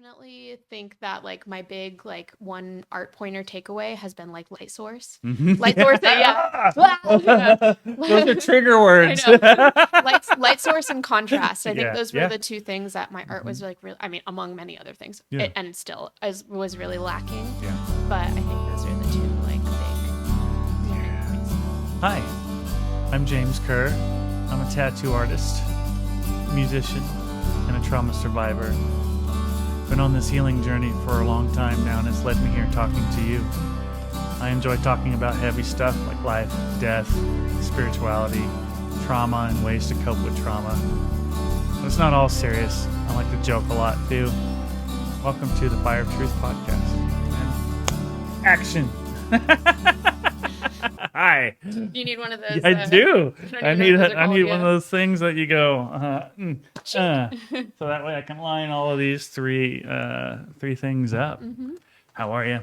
definitely think that like my big like one art pointer takeaway has been like light source. Mhm. Light source, yeah. Those are trigger I words. know. Light source and contrast. I think Yeah, those were yeah. the two things that my art Mhm. was like really, I mean, among many other things. Yeah. And still was really lacking. Yeah. But I think those are the two like big learning points. Hi, I'm James Kerr. I'm a tattoo artist, musician, and a trauma survivor. Been on this healing journey for a long time now, and it's led me here talking to you. I enjoy talking about heavy stuff like life, death, spirituality, trauma, and ways to cope with trauma. But it's not all serious. I like to joke a lot too. Welcome to the Fire of Truth podcast. And action. Hi. You need one of those. I do. I need one one of those things that you go, so that way I can line all of these three things up. Mm-hmm. How are you?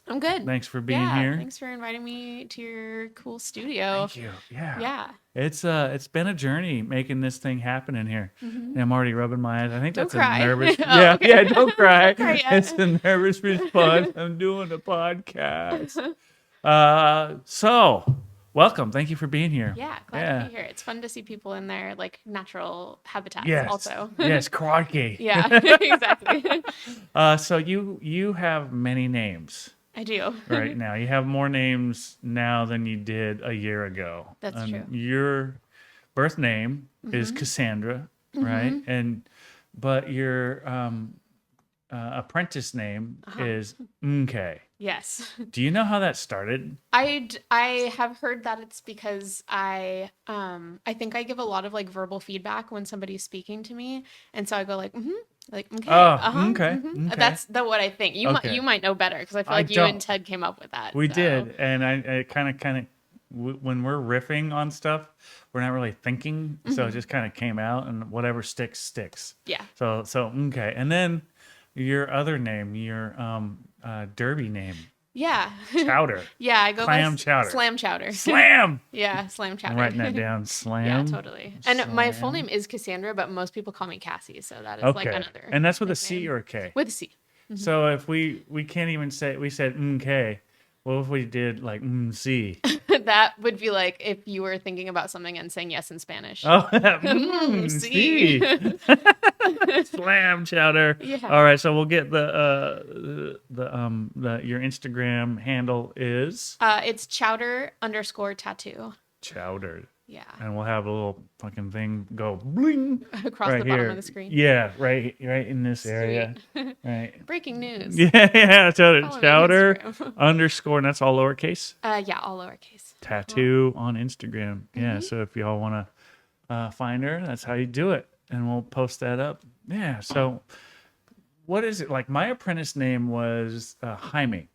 I'm good. Thanks for being here. Thanks for inviting me to your cool studio. Thank you. Yeah. Yeah. It's been a journey making this thing happen in here. Mm-hmm. And I'm already rubbing my eyes. I think Don't that's cry. a nervous. Oh, yeah, okay. yeah. Don't cry. Don't cry yet. It's a nervous response. I'm doing a podcast. So welcome. Thank you for being here. Yeah, glad to be here. It's fun to see people in their like natural habitats. Yes. Also. Yes. Crikey. Yeah. Exactly. So you have many names. I do. Right now. You have more names now than you did a year ago. That's true. Your birth name is Mm-hmm. Cassandra, right? But your apprentice name is NorCal. Yes. Do you know how that started? I have heard that it's because I think I give a lot of like verbal feedback when somebody's speaking to me, and so I go like like okay, okay. That's what I think. You might know better because I feel like you and Ted came up with that. We did, and I kind of when we're riffing on stuff, we're not really thinking, so it just kind of came out, and whatever sticks. Yeah. So okay, and then your other name, your derby name. Yeah. Chowder. Yeah, I go Clam by chowder. Slam Chowder. Slam. Yeah, Slam Chowder. I'm writing that down. Slam. Yeah, totally. And my full Slam. name is Cassandra, but most people call me Cassie, so that is Okay. like another. And that's with a nickname. C or a K? With a C. So if we can't even say, we said K, what if we did like C? That would be like if you were thinking about something and saying yes in Spanish. Oh, C. Slam chowder. Yeah. All right, so we'll get the your Instagram handle is It's chowder_tattoo. chowder. Yeah. And we'll have a little fucking thing go bling Across right the bottom here. of the screen. Yeah, right in this area. Right. Breaking news. Yeah, Follow me on chowder Instagram. underscore, and that's all lowercase. Yeah, all lowercase. Tattoo on Instagram. Yeah, so if y'all want to find her, that's how you do it, and we'll post that up. Yeah. So, what is it like? My apprentice name was Jaime.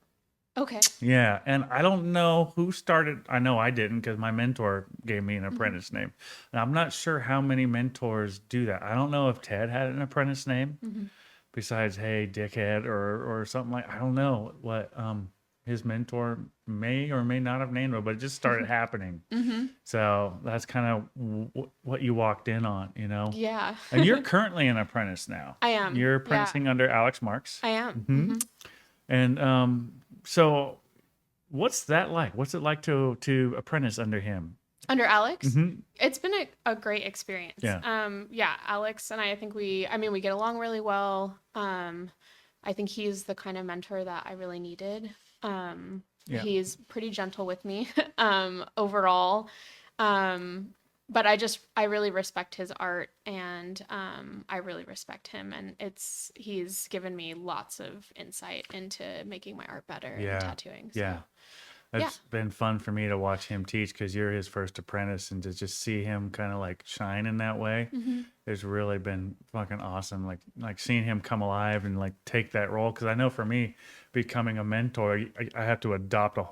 Okay. Yeah, and I don't know who started. I know I didn't because my mentor gave me an apprentice name. And I'm not sure how many mentors do that. I don't know if Ted had an apprentice name besides "Hey, dickhead" or something like. I don't know what his mentor may or may not have named him, but it just started happening. So that's kind of what you walked in on, you know. Yeah. And you're currently an apprentice now. I am. You're apprenticing under Alex Marks. I am. And so what's that like? What's it like to apprentice under him? Under Alex? Mm-hmm. It's been a great experience. Yeah. Alex and I think we get along really well. I think he's the kind of mentor that I really needed. He's pretty gentle with me overall. But I really respect his art, and I really respect him, and he's given me lots of insight into making my art better and tattooing. So. Yeah. It's been fun for me to watch him teach because you're his first apprentice, and to just see him kind of like shine in that way has really been fucking awesome. Like seeing him come alive and like take that role. Because I know for me, becoming a mentor, I have to adopt I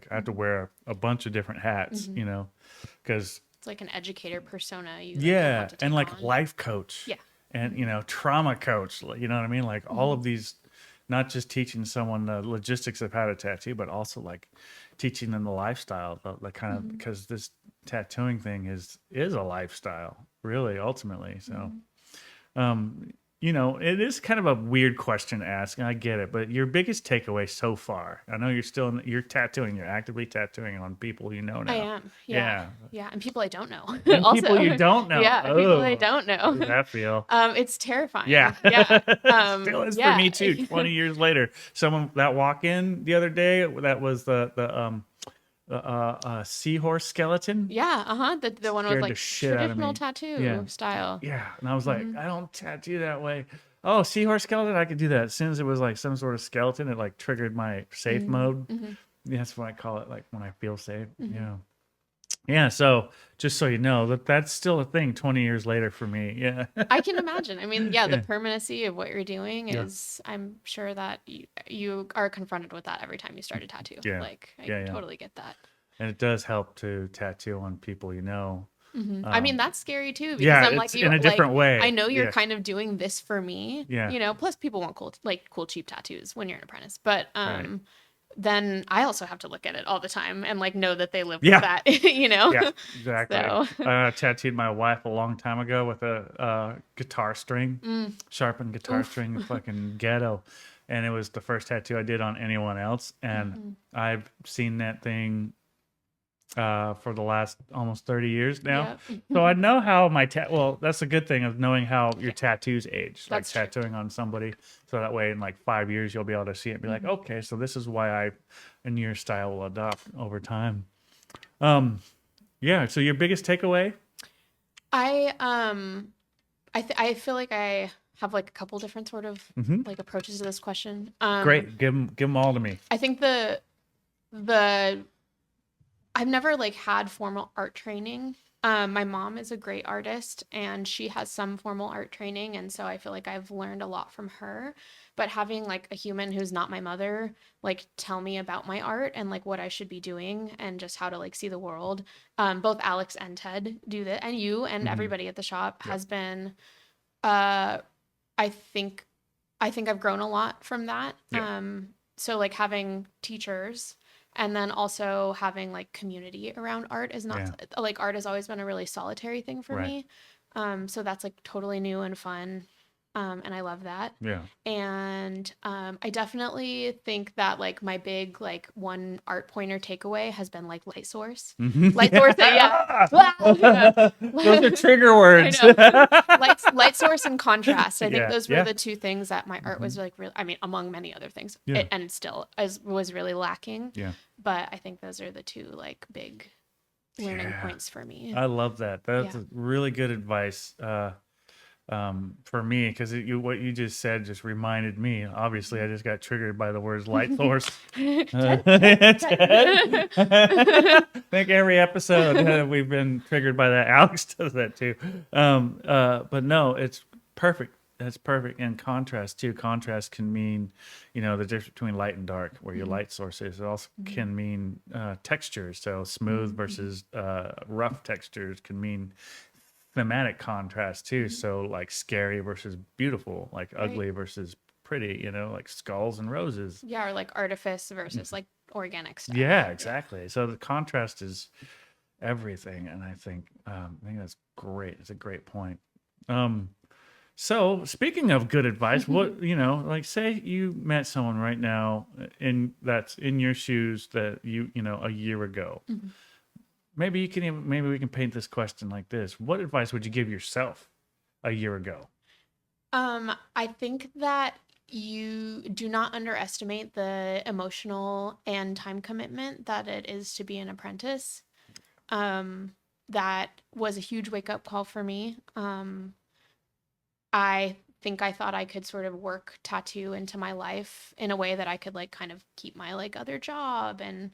have to wear a bunch of different hats, you know, because it's like an educator persona. And like on. Life coach. Yeah. And, you know, trauma coach, you know what I mean? Like all of these, not just teaching someone the logistics of how to tattoo, but also like teaching them the lifestyle, the kind of, because this tattooing thing is a lifestyle, really, ultimately. So it is kind of a weird question to ask, and I get it, but your biggest takeaway so far? I know you're tattooing, you're actively tattooing on people you know I now. am. Yeah. Yeah. And people I don't know. And Also. people you don't know. Yeah. People I don't How does know. that feel? It's terrifying. Yeah. Yeah. Still is for Yeah. me too. 20 years later, someone that walk in the other day, that was the seahorse skeleton. Yeah. The one with Scared the like shit out of traditional me. tattoo style. Yeah. And I was like, I don't tattoo that way. Oh, seahorse skeleton, I could do that. As soon as it was like some sort of skeleton, it like triggered my safe mode. Yeah, that's what I call it, like when I feel safe. Yeah. Yeah, so just so you know, that's still a thing 20 years later for me. Yeah. I can imagine. I mean, the permanency of what you're doing is, I'm sure that you are confronted with that every time you start a tattoo. Yeah. Like, I totally get that. And it does help to tattoo on people you know. I mean, that's scary too, because I'm like, in a different way. I know you're kind of doing this for me. Yeah. Plus people want cool cheap tattoos when you're an apprentice. But then I also have to look at it all the time and like know that they live with that, Yeah, exactly. So. I tattooed my wife a long time ago with a guitar string, sharpened guitar string, fucking ghetto. And it was the first tattoo I did on anyone else. And I've seen that thing for the last almost 30 years now. So I know how that's a good thing of knowing how your tattoos age, like That's tattooing on somebody. So that way in like 5 years, you'll be able to see it and be like, okay, so this is why and your style will adopt over time. Yeah. So your biggest takeaway? I feel like I have like a couple different sort of like approaches to this question. Great. Give them all to me. I think I've never like had formal art training. My mom is a great artist and she has some formal art training. And so I feel like I've learned a lot from her, but having like a human who's not my mother, like tell me about my art and like what I should be doing and just how to like see the world. Both Alex and Ted do that, and you and everybody at the shop has been, I think I've grown a lot from that. So like having teachers and then also having like community around art is not like art has always been a really solitary thing for me. So that's like totally new and fun. And I love that. Yeah. And I definitely think that like my big like one art pointer takeaway has been like light source. Light source, Those are trigger words. Light source and contrast. I think those were the two things that my art was like really, I mean, among many other things, and still was really lacking. Yeah. But I think those are the two like big learning points for me. I love that. That's really good advice. For me, because what you just said just reminded me. Obviously, I just got triggered by the words light source. I think every episode we've been triggered by that. Alex does that too. But no, it's perfect. That's perfect. And contrast too. Contrast can mean, the difference between light and dark, where your light source is. It also can mean textures. So smooth versus rough textures can mean thematic contrast too. So like scary versus beautiful, like ugly versus pretty, like skulls and roses. Yeah, or like artifice versus like organic stuff. Yeah, exactly. So the contrast is everything, and I think that's great. It's a great point. So speaking of good advice, what like say you met someone right now that's in your shoes that a year ago. Maybe we can paint this question like this. What advice would you give yourself a year ago? I think that you do not underestimate the emotional and time commitment that it is to be an apprentice. That was a huge wake-up call for me. I think I thought I could sort of work tattoo into my life in a way that I could like kind of keep my like other job and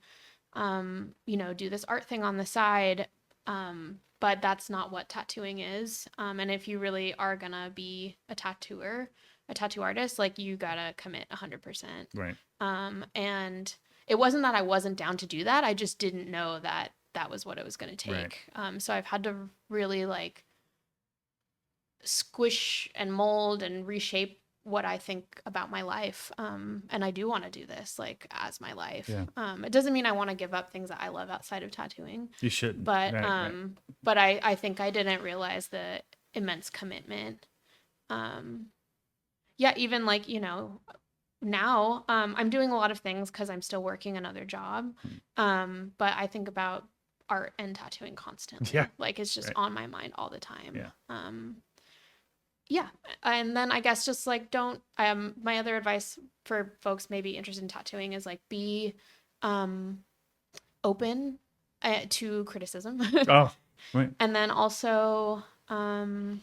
do this art thing on the side. But that's not what tattooing is. And if you really are gonna be a tattoo artist, like you gotta commit 100%. Right. And it wasn't that I wasn't down to do that. I just didn't know that that was what it was gonna take. Right. So I've had to really like squish and mold and reshape what I think about my life. And I do want to do this like as my life. Yeah. It doesn't mean I want to give up things that I love outside of tattooing. You shouldn't. But but I think I didn't realize the immense commitment yeah, even like, now I'm doing a lot of things because I'm still working another job. But I think about art and tattooing constantly. Yeah. Like it's just Right. on my mind all the time. Yeah. Yeah. And then I guess just like don't my other advice for folks maybe interested in tattooing is like be open to criticism. Oh, right. And then also don't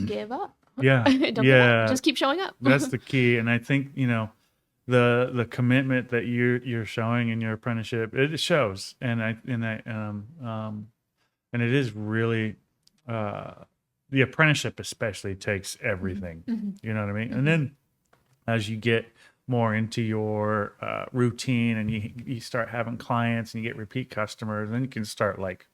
give up. Yeah. Don't give Yeah. up. Just keep showing up. That's the key. And I think, the commitment that you're showing in your apprenticeship, it shows. And and it is really, the apprenticeship especially takes everything. Mm-hmm. You know what I mean? Mm-hmm. And then as you get more into your routine and you start having clients and you get repeat customers, then you can start like,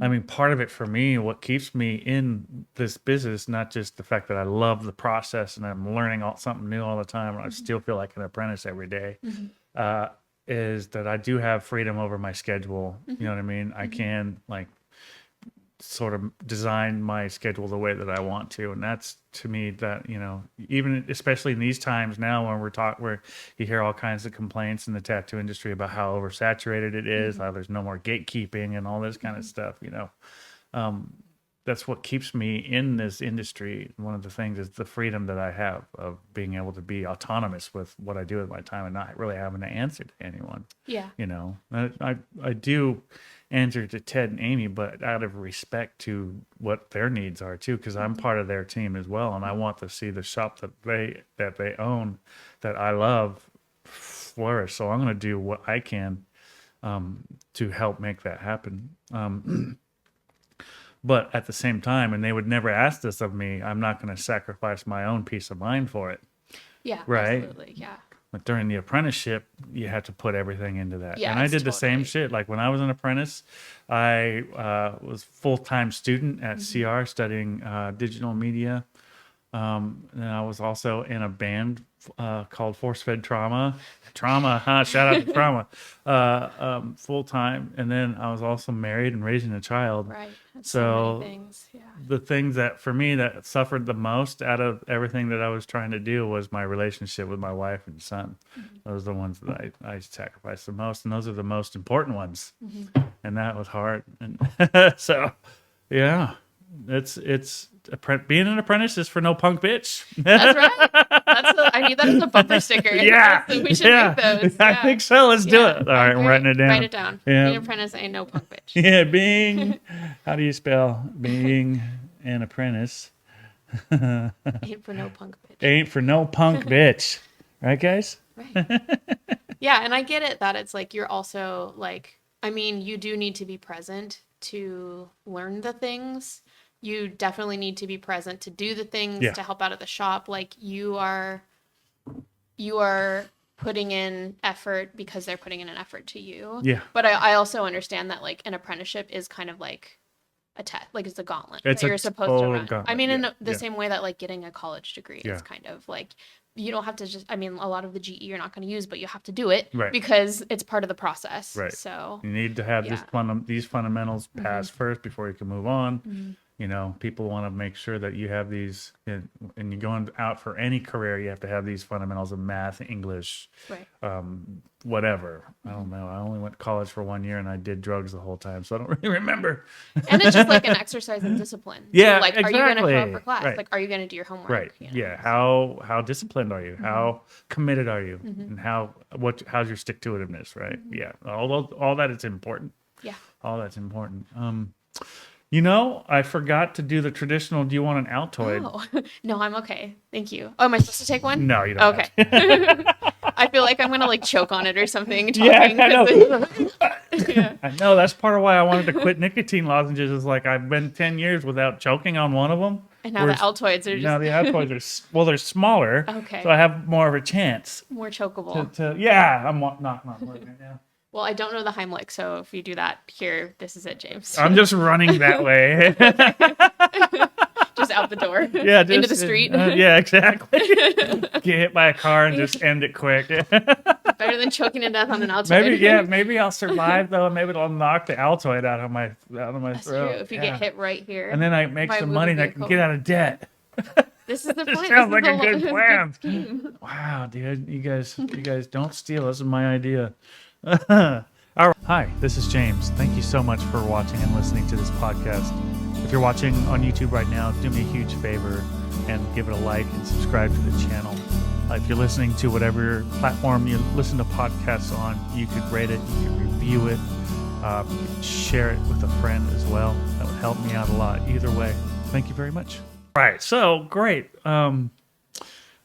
I mean, part of it for me, what keeps me in this business, not just the fact that I love the process and I'm learning something new all the time, and I still feel like an apprentice every day, is that I do have freedom over my schedule. You know what I mean? I can like sort of design my schedule the way that I want to. And that's to me that, even especially in these times now when where you hear all kinds of complaints in the tattoo industry about how oversaturated it is, how there's no more gatekeeping and all this kind of stuff, that's what keeps me in this industry. One of the things is the freedom that I have of being able to be autonomous with what I do with my time and not really having to answer to anyone. Yeah. I do answer to Ted and Amy, but out of respect to what their needs are too, because I'm part of their team as well, and I want to see the shop that they own, that I love, flourish. So I'm going to do what I can to help make that happen. But at the same time, and they would never ask this of me, I'm not going to sacrifice my own peace of mind for it. Yeah, right? Absolutely. Yeah. But during the apprenticeship, you had to put everything into that. Yeah, and I did the same totally. shit. Like when I was an apprentice, I was full-time student at CR studying digital media. And I was also in a band called Force Fed Trauma. Shout out to Trauma. Full time. And then I was also married and raising a child. Right. That's So many things. Yeah. the things that for me that suffered the most out of everything that I was trying to do was my relationship with my wife and son. Those are the ones that I sacrificed the most, and those are the most important ones. And that was hard. And so, yeah. Being an apprentice is for no punk bitch. That's right. I need that as a bumper sticker. Yeah. We should make those. I Yeah. think so. Let's do it. All right, I'm writing it down. Write it down. Yeah. Being an apprentice ain't no punk bitch. Yeah, how do you spell being an apprentice? Ain't for no punk bitch. Ain't for no punk bitch. Right, guys? Right. Yeah, and I get it that it's like you're also like, I mean, you do need to be present to learn the things. You definitely need to be present to do the things, to help out at the shop. Like you are putting in effort because they're putting in an effort to you. Yeah. But I also understand that like an apprenticeship is kind of like a test, like it's a gauntlet that you're supposed to run. Gauntlet. I mean, in the same way that like getting a college degree Yeah. is kind of like, you don't have to just, I mean, a lot of the GE you're not going to use, but you have to do it Right. because it's part of the process. Right. So You need to have these fundamentals passed first before you can move on. People want to make sure that you have these, and you're going out for any career, you have to have these fundamentals of math, English, right. Whatever. I don't know. I only went to college for 1 year and I did drugs the whole time, so I don't really remember. And it's just like an exercise in discipline. Yeah, like, exactly. Are you going to show up for class? Right. Like, are you going to do your homework? Right. Yeah. How disciplined are you? How committed are you? And how's your stick to itiveness? Right. Yeah. All that is important. Yeah. All that's important. I forgot to do the traditional. Do you want an Altoid? Oh, no, I'm okay. Thank you. Oh, am I supposed to take one? No, you don't. Okay. I feel like I'm going to like choke on it or something. Yeah, I know. Yeah. I know. That's part of why I wanted to quit nicotine lozenges. Is like I've been 10 years without choking on one of them. And now the Altoids are just... Now the Altoids they're smaller. Okay. So I have more of a chance. More chokeable. I'm not working it now. Well, I don't know the Heimlich, so if you do that here, this is it, James. I'm just running that way. Just out the door. Yeah, into the street. Yeah, exactly. Get hit by a car and just end it quick. Better than choking to death on an Altoid. Maybe I'll survive though. Maybe it'll knock the Altoid out of my That's throat. true. If you get hit right here. And then I make some money and I can get out of debt. This is the This plan. sounds This like is a good plan. scheme. Wow, dude, you guys don't steal. This is my idea. All right. Hi, this is James. Thank you so much for watching and listening to this podcast. If you're watching on YouTube right now, do me a huge favor and give it a like and subscribe to the channel. If you're listening to whatever platform you listen to podcasts on, you could rate it, you could review it, you could share it with a friend as well. That would help me out a lot. Either way, thank you very much. All right, so great. I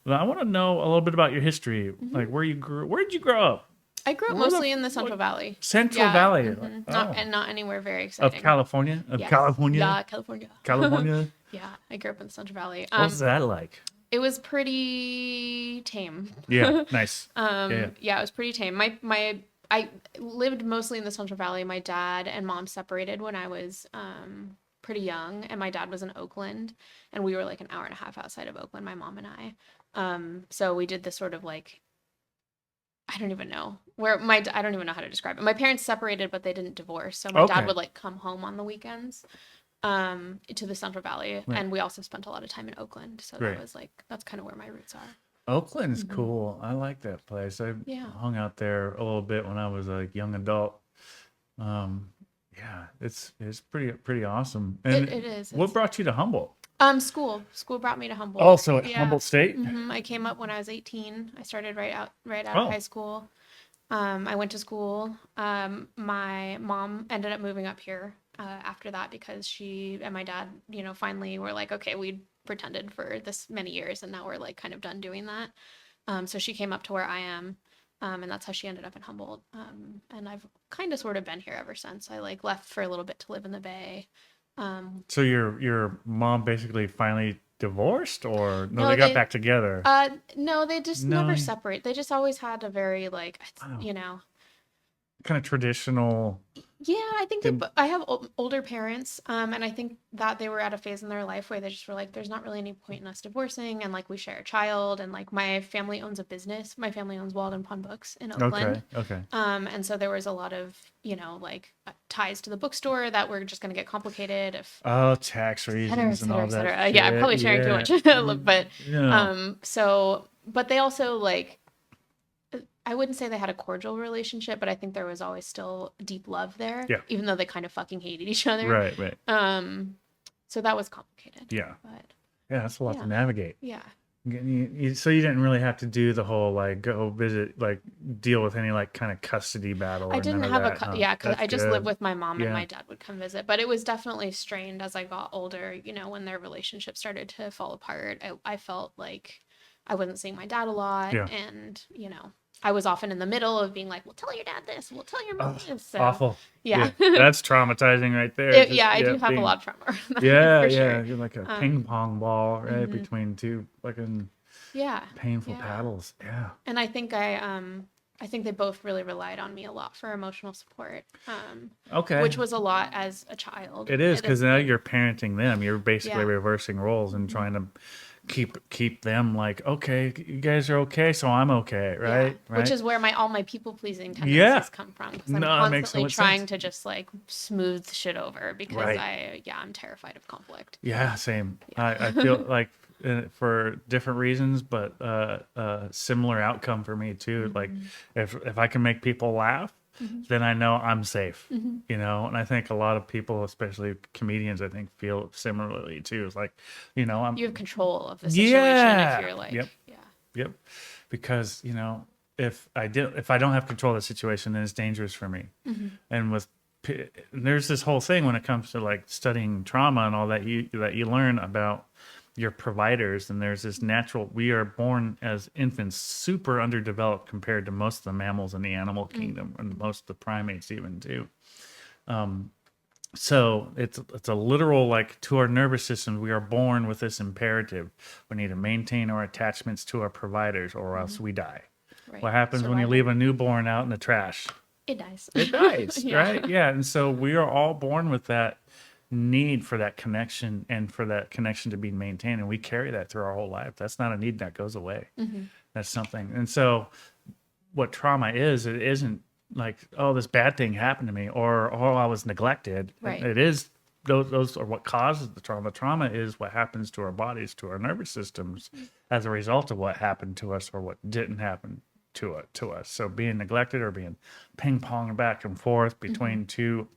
want to know a little bit about your history, like where you grew. Where did you grow up? I grew up mostly in the Central Valley. Central Valley, Not anywhere very exciting. Of California. Yes. California. Yeah, California. California. Yeah, I grew up in the Central Valley. What was that like? It was pretty tame. Yeah, nice. Yeah, it was pretty tame. I lived mostly in the Central Valley. My dad and mom separated when I was pretty young, and my dad was in Oakland, and we were like an hour and a half outside of Oakland, my mom and I. So we did this sort of like, I don't even know I don't even know how to describe it. My parents separated, but they didn't divorce. So my dad would like come home on the weekends to the Central Valley. Right. And we also spent a lot of time in Oakland. So that was like, that's kind of where my roots are. Oakland's cool. I like that place. I hung out there a little bit when I was a young adult. Yeah, it's pretty awesome. And it is. What brought you to Humboldt? School brought me to Humboldt. Also at Humboldt State. I came up when I was 18. I started right out of high school. I went to school. My mom ended up moving up here after that because she and my dad, finally were like, okay, we pretended for this many years and now we're like kind of done doing that. So she came up to where I am. And that's how she ended up in Humboldt. And I've kind of sort of been here ever since. I like left for a little bit to live in the Bay. So your mom basically finally divorced, or no, they got back together? No, they just never separate. They just always had a very like, kind of traditional. Yeah, I think I have older parents, and I think that they were at a phase in their life where they just were like, there's not really any point in us divorcing, and like we share a child, and like my family owns a business. My family owns Walden Pond Books in Oakland. Okay. And so there was a lot of, like ties to the bookstore that were just going to get complicated if tax reasons and all that. Yeah, I'm probably sharing too much, but but they also like, I wouldn't say they had a cordial relationship, but I think there was always still deep love there, even though they kind of fucking hated each other. Right. So that was complicated. Yeah. But that's a lot to navigate. Yeah. So you didn't really have to do the whole like go visit, like deal with any like kind of custody battle. I didn't have because I just lived with my mom and my dad would come visit. But it was definitely strained as I got older. When their relationship started to fall apart, I felt like I wasn't seeing my dad a lot, and I was often in the middle of being like, "Well, tell your dad this. We'll tell your mom this." So, awful. Yeah. That's traumatizing right there. I do have a lot of trauma. Sure. You're like a ping pong ball, right, between two fucking painful paddles. Yeah. And I think I think they both really relied on me a lot for emotional support. Which was a lot as a child. It is, because now you're parenting them. You're basically reversing roles and trying to keep them like, okay, you guys are okay, so I'm okay, right? Which is where all my people pleasing tendencies come from, because I'm constantly trying to just like smooth shit over because I'm terrified of conflict. Yeah, same. I feel like for different reasons, but similar outcome for me too. Like if I can make people laugh, then I know I'm safe, and I think a lot of people, especially comedians, I think feel similarly too. It's like, you have control of the situation if you're like, Yep. Because, if I don't have control of the situation, then it's dangerous for me. And there's this whole thing when it comes to like studying trauma and all that you learn about your providers, and there's this we are born as infants super underdeveloped compared to most of the mammals in the animal kingdom and most of the primates even too. So it's a literal, like, to our nervous system, we are born with this imperative. We need to maintain our attachments to our providers or else we die. Right. What happens when you leave a newborn out in the trash? It dies. It dies, right? Yeah. And so we are all born with that need for that connection and for that connection to be maintained. And we carry that through our whole life. That's not a need that goes away. That's something. And so what trauma is, it isn't like, oh, this bad thing happened to me, or oh, I was neglected. Right. It is those are what causes the trauma. Trauma is what happens to our bodies, to our nervous systems, as a result of what happened to us or what didn't happen to us. So being neglected or being ping ponged back and forth between two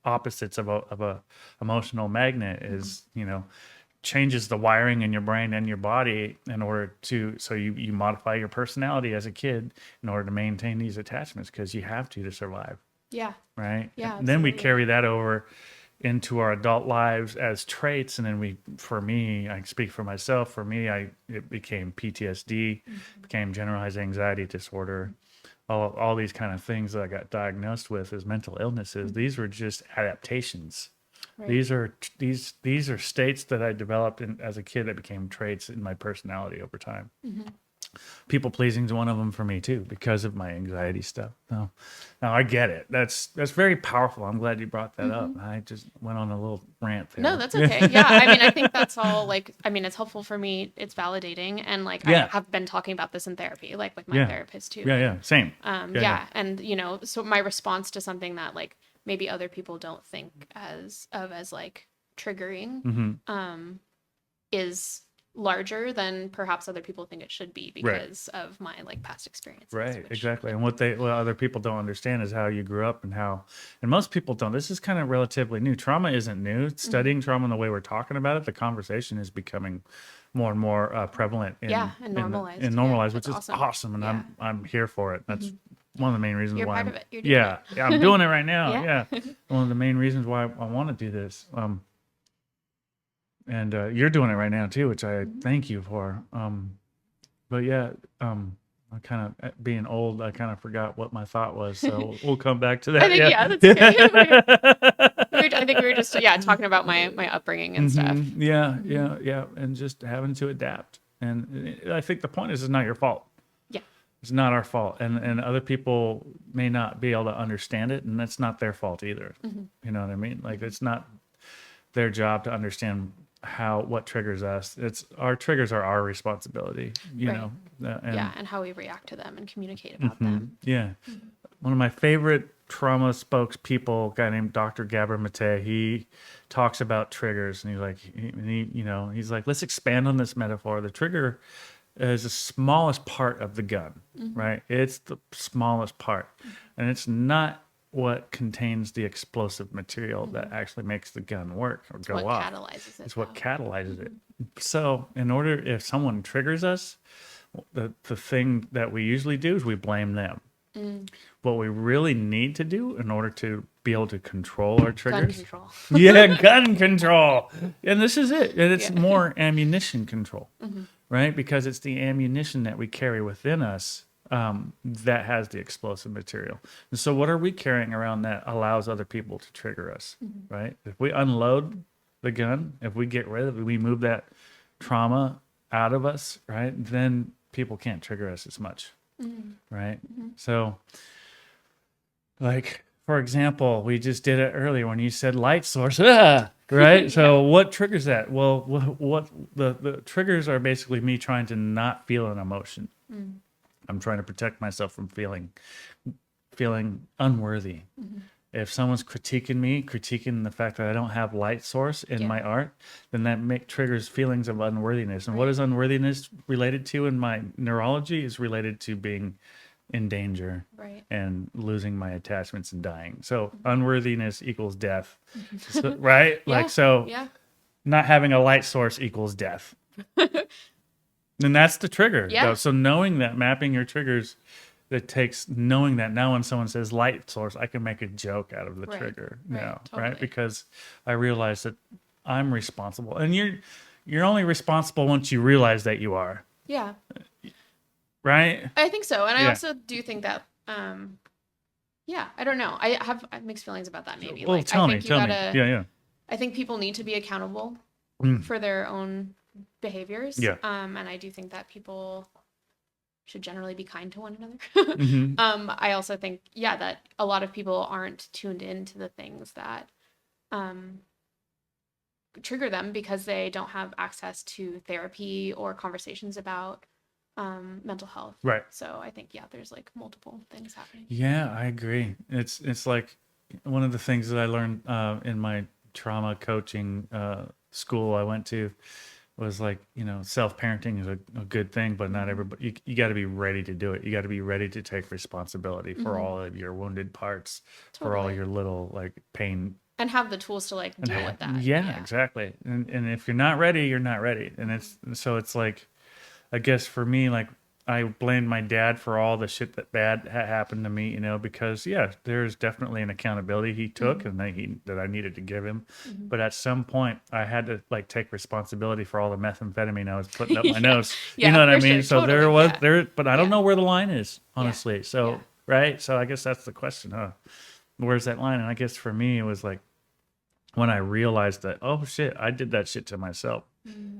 opposites of a emotional magnet is, changes the wiring in your brain and your body in order to, so you modify your personality as a kid in order to maintain these attachments, because you have to survive. Yeah. Right. Yeah. And then we Absolutely. carry that over into our adult lives as traits. And then for me, I speak for myself. For me, it became PTSD, became generalized anxiety disorder, all these kind of things that I got diagnosed with as mental illnesses. These were just adaptations. Right. These are states that I developed as a kid that became traits in my personality over time. People pleasing is one of them for me too, because of my anxiety stuff. Now I get it. That's very powerful. I'm glad you brought that up. I just went on a little rant there. No, that's okay. Yeah. I mean, I think that's all like, I mean, it's helpful for me. It's validating. And like, I have been talking about this in therapy, like with my therapist too. Yeah. Same. And so my response to something that like maybe other people don't think as like triggering, is larger than perhaps other people think it should be because of my like past experiences. Right, exactly. And what other people don't understand is how you grew up and most people don't. This is kind of relatively new. Trauma isn't new. Studying trauma and the way we're talking about it, the conversation is becoming more and more prevalent and normalized. Yeah, which is awesome. And Yeah. I'm here for it. That's one of the main reasons You're why part of it. You're doing it. Yeah, I'm doing it right now. Yeah. One of the main reasons why I want to do this. And you're doing it right now too, which I thank you for. But yeah, I kind of, being old, I kind of forgot what my thought was. So we'll come back to that. I think, that's okay. I think we were just talking about my upbringing and stuff. Yeah, and just having to adapt. And I think the point is, it's not your fault. Yeah, it's not our fault, and other people may not be able to understand it, and that's not their fault either. You know what I mean? Like, it's not their job to understand what triggers us. It's our triggers are our responsibility. You know. And how we react to them and communicate about them. Yeah. One of my favorite trauma spokespeople, a guy named Dr. Gabor Mate, he talks about triggers, and he's like, he's like, let's expand on this metaphor. The trigger is the smallest part of the gun, right? It's the smallest part, and it's not what contains the explosive material that actually makes the gun work or go off. Catalyzes it. It's what catalyzes it. So if someone triggers us, the thing that we usually do is we blame them. What we really need to do in order to be able to control our triggers. Gun control. Gun control. And this is it. And it's more ammunition control, right? Because it's the ammunition that we carry within us that has the explosive material. And so what are we carrying around that allows other people to trigger us, right? If we unload the gun, if we get rid of it, we move that trauma out of us, right? Then people can't trigger us as much, right? So, like, for example, we just did it earlier when you said light source, right? So what triggers that? Well, what the triggers are basically me trying to not feel an emotion. I'm trying to protect myself from feeling unworthy. If someone's critiquing the fact that I don't have light source in my art, then that triggers feelings of unworthiness. And what is unworthiness related to in my neurology is related to being in danger and losing my attachments and dying. So unworthiness equals death, so, right? Not having a light source equals death. And that's the trigger. Yeah. So knowing that, mapping your triggers, it takes knowing that now when someone says light source, I can make a joke out of the trigger now, right? Because I realize that I'm responsible. And you're only responsible once you realize that you are. Yeah. Right? I think so. And I also do think that I don't know. I have mixed feelings about that maybe. Well, tell me. Yeah. I think people need to be accountable for their own behaviors. Yeah. And I do think that people should generally be kind to one another. I also think, that a lot of people aren't tuned into the things that trigger them because they don't have access to therapy or conversations about mental health. Right. So I think, there's like multiple things happening. Yeah, I agree. It's like one of the things that I learned in my trauma coaching school I went to was like, self-parenting is a good thing, but not everybody, you got to be ready to do it. You got to be ready to take responsibility for all of your wounded parts, for all your little like pain. And have the tools to like deal with that. Yeah, exactly. And if you're not ready, you're not ready. And it's like, I guess for me, like I blamed my dad for all the shit that bad happened to me, because there's definitely an accountability he took and that I needed to give him. But at some point I had to like take responsibility for all the methamphetamine I was putting up my nose. You know what I mean? So totally, but I don't know where the line is, honestly. So, right. So I guess that's the question, huh? Where's that line? And I guess for me, it was like when I realized that, oh shit, I did that shit to myself.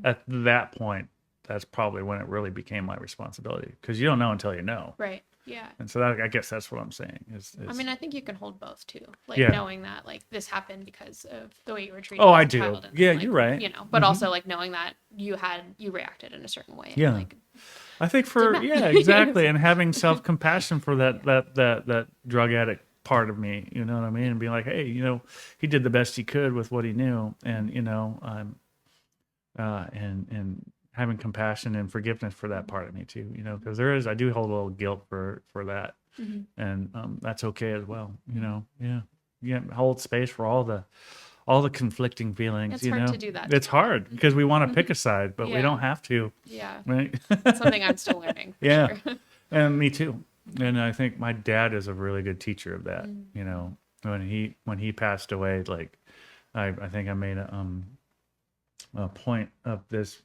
At that point, that's probably when it really became my responsibility, because you don't know until you know. Right. Yeah. And so I guess that's what I'm saying. I mean, I think you can hold both too. Like knowing that like this happened because of the way you were treated. Oh, as I a do. child, and Yeah, like, you're right. But also like knowing that you reacted in a certain way. Yeah. And, like, I think exactly. And having self-compassion for that drug addict part of me, you know what I mean? And being like, hey, he did the best he could with what he knew. And, and having compassion and forgiveness for that part of me too, because I do hold a little guilt for that. And that's okay as well, yeah, hold space for all the conflicting feelings. It's hard to do that. It's hard because we want to pick a side, but we don't have to. Yeah, right. It's something I'm still learning. Yeah, sure. And me too. And I think my dad is a really good teacher of that. When he passed away, like I think I made a point of this.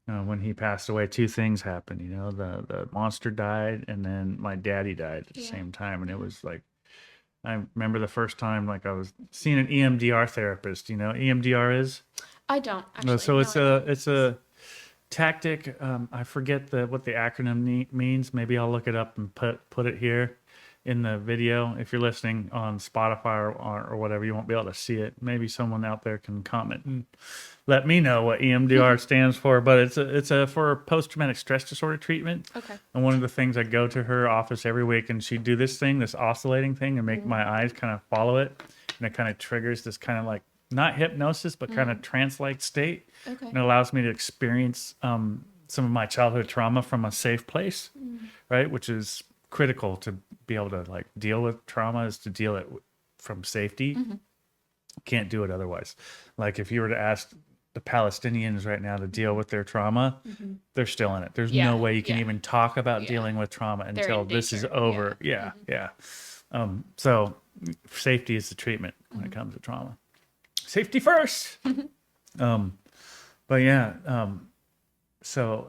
When he passed away, two things happened. The monster died, and then my daddy died at the same time. And it was like, I remember the first time, like I was seeing an EMDR therapist. EMDR is? I don't actually. So it's a tactic. I forget what the acronym means. Maybe I'll look it up and put it here in the video. If you're listening on Spotify or whatever, you won't be able to see it. Maybe someone out there can comment and let me know what EMDR stands for. But it's for post-traumatic stress disorder treatment. Okay. And one of the things, I go to her office every week, and she'd do this oscillating thing, and make my eyes kind of follow it, and it kind of triggers this kind of like, not hypnosis, but kind of trance-like state. Okay. And it allows me to experience some of my childhood trauma from a safe place, right? Which is critical to be able to like deal with trauma, is to deal it from safety. Can't do it otherwise. Like if you were to ask the Palestinians right now to deal with their trauma, they're still in it. There's no way you can even talk about dealing with trauma until this is over. Yeah. So safety is the treatment when it comes to trauma. Safety first. So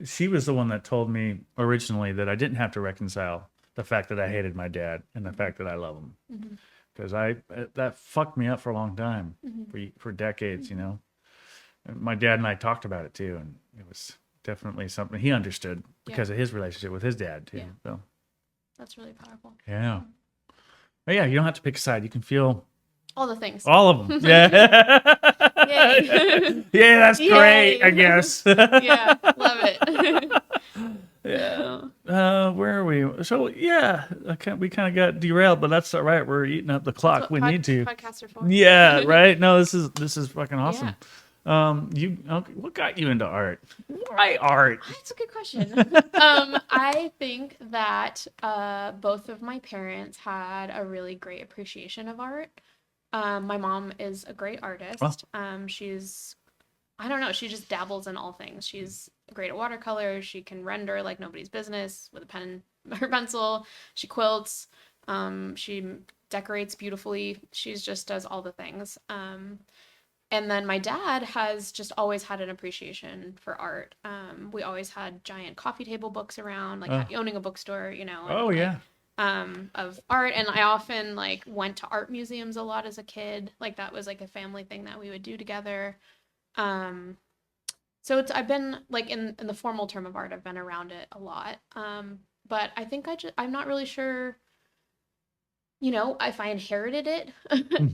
she was the one that told me originally that I didn't have to reconcile the fact that I hated my dad and the fact that I love him, because that fucked me up for a long time, for decades. And my dad and I talked about it too, and it was definitely something he understood because of his relationship with his dad too. So that's really powerful. Yeah. But you don't have to pick a side. You can feel all the things. All of them. Yeah. Yay. Yeah, that's great, I guess. Yeah, love it. Yeah. Where are we? So, we kind of got derailed, but that's all right. We're eating up the clock. We need to. Podcasts are for. Yeah, right? No, this is fucking awesome. What got you into art? Why art? That's a good question. I think that both of my parents had a really great appreciation of art. My mom is a great artist. I don't know, she just dabbles in all things. She's great at watercolor. She can render like nobody's business with a pen or pencil. She quilts. She decorates beautifully. She just does all the things. And then my dad has just always had an appreciation for art. We always had giant coffee table books around, like owning a bookstore, of art. And I often like went to art museums a lot as a kid. Like that was like a family thing that we would do together. So I've been like in the formal term of art, I've been around it a lot. But I think I'm not really sure, if I inherited it.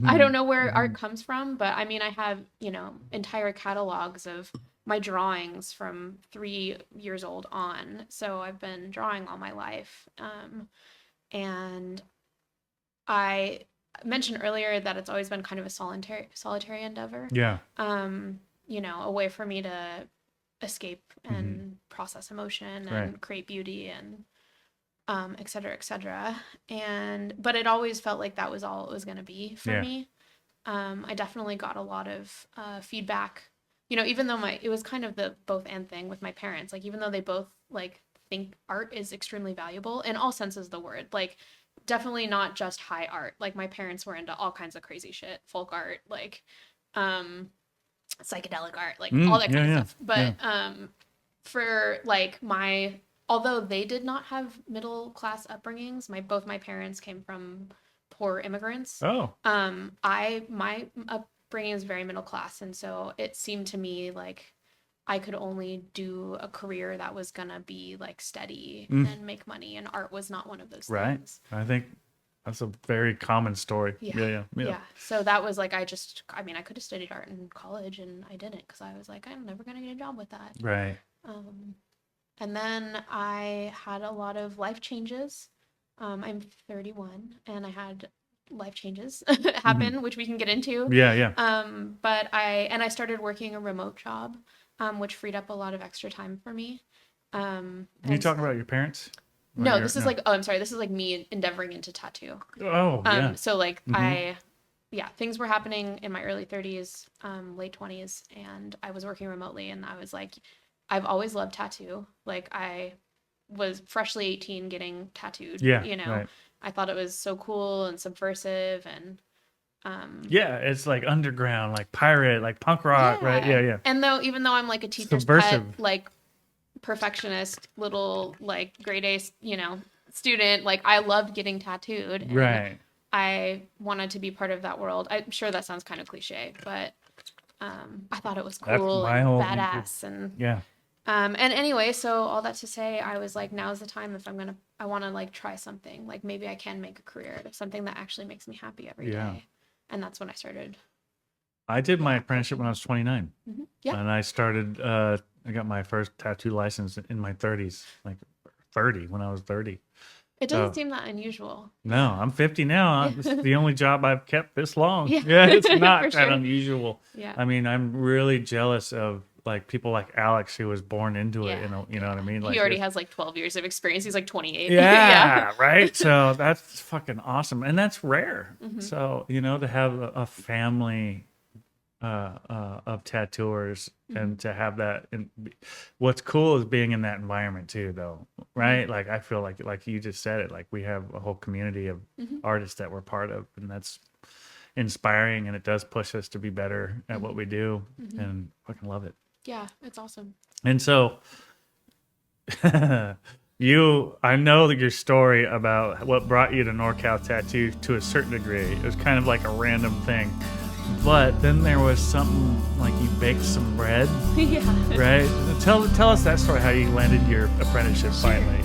I don't know where art comes from, but I mean, I have, entire catalogs of my drawings from 3 years old on. So I've been drawing all my life. And I mentioned earlier that it's always been kind of a solitary endeavor. Yeah. You know, a way for me to escape and process emotion and create beauty and et cetera, et cetera. But it always felt like that was all it was going to be for me. I definitely got a lot of feedback, you know, even though it was kind of the both and thing with my parents, like, even though they both like think art is extremely valuable in all senses of the word, like definitely not just high art. Like my parents were into all kinds of crazy shit, folk art, like psychedelic art, like all that kind of stuff. But for like although they did not have middle class upbringings, both my parents came from poor immigrants. Oh. My upbringing is very middle class, and so it seemed to me like I could only do a career that was gonna be like steady and make money, and art was not one of those things. I think that's a very common story. Yeah. So that was like, I could have studied art in college, and I didn't, because I was like, I'm never gonna get a job with that. Right. And then I had a lot of life changes. I'm 31, and I had life changes happen, which we can get into. Yeah. But I started working a remote job, which freed up a lot of extra time for me. Are you talking about your parents? No, this is I'm sorry. This is like me endeavoring into tattoo. Oh, yeah. So like things were happening in my early 30s, late 20s, and I was working remotely, and I was like, I've always loved tattoo. Like I was freshly 18 getting tattooed. Yeah, you know, right. I thought it was so cool and subversive, and it's like underground, like pirate, like punk rock, right? Yeah. And even though I'm like a teacher's pet, like perfectionist, little like grade A, you know, student, like I loved getting tattooed. And right. I wanted to be part of that world. I'm sure that sounds kind of cliche, but I thought it was cool and badass, and and anyway, so all that to say, I was like, now's the time if I want to like try something, like maybe I can make a career out of something that actually makes me happy every day. And that's when I started. I did my apprenticeship when I was 29. Yeah. And I started, I got my first tattoo license in my 30s, like 30, when I was 30. It doesn't seem that unusual. No, I'm 50 now. This is the only job I've kept this long. Yeah, it's not that unusual. Yeah. I mean, I'm really jealous of like people like Alex, who was born into it. You know what I mean? Like, he already has like 12 years of experience. He's like 28. Yeah, right. So that's fucking awesome, and that's rare. So you know, to have a family of tattooers and to have that. And what's cool is being in that environment too, though, right? Like I feel like you just said it. Like we have a whole community of artists that we're part of, and that's inspiring, and it does push us to be better at what we do, and fucking love it. Yeah, it's awesome. And so I know that your story about what brought you to NorCal Tattoo, to a certain degree, it was kind of like a random thing. But then there was something like you baked some bread. Yeah. Right? Tell us that story, how you landed your apprenticeship finally.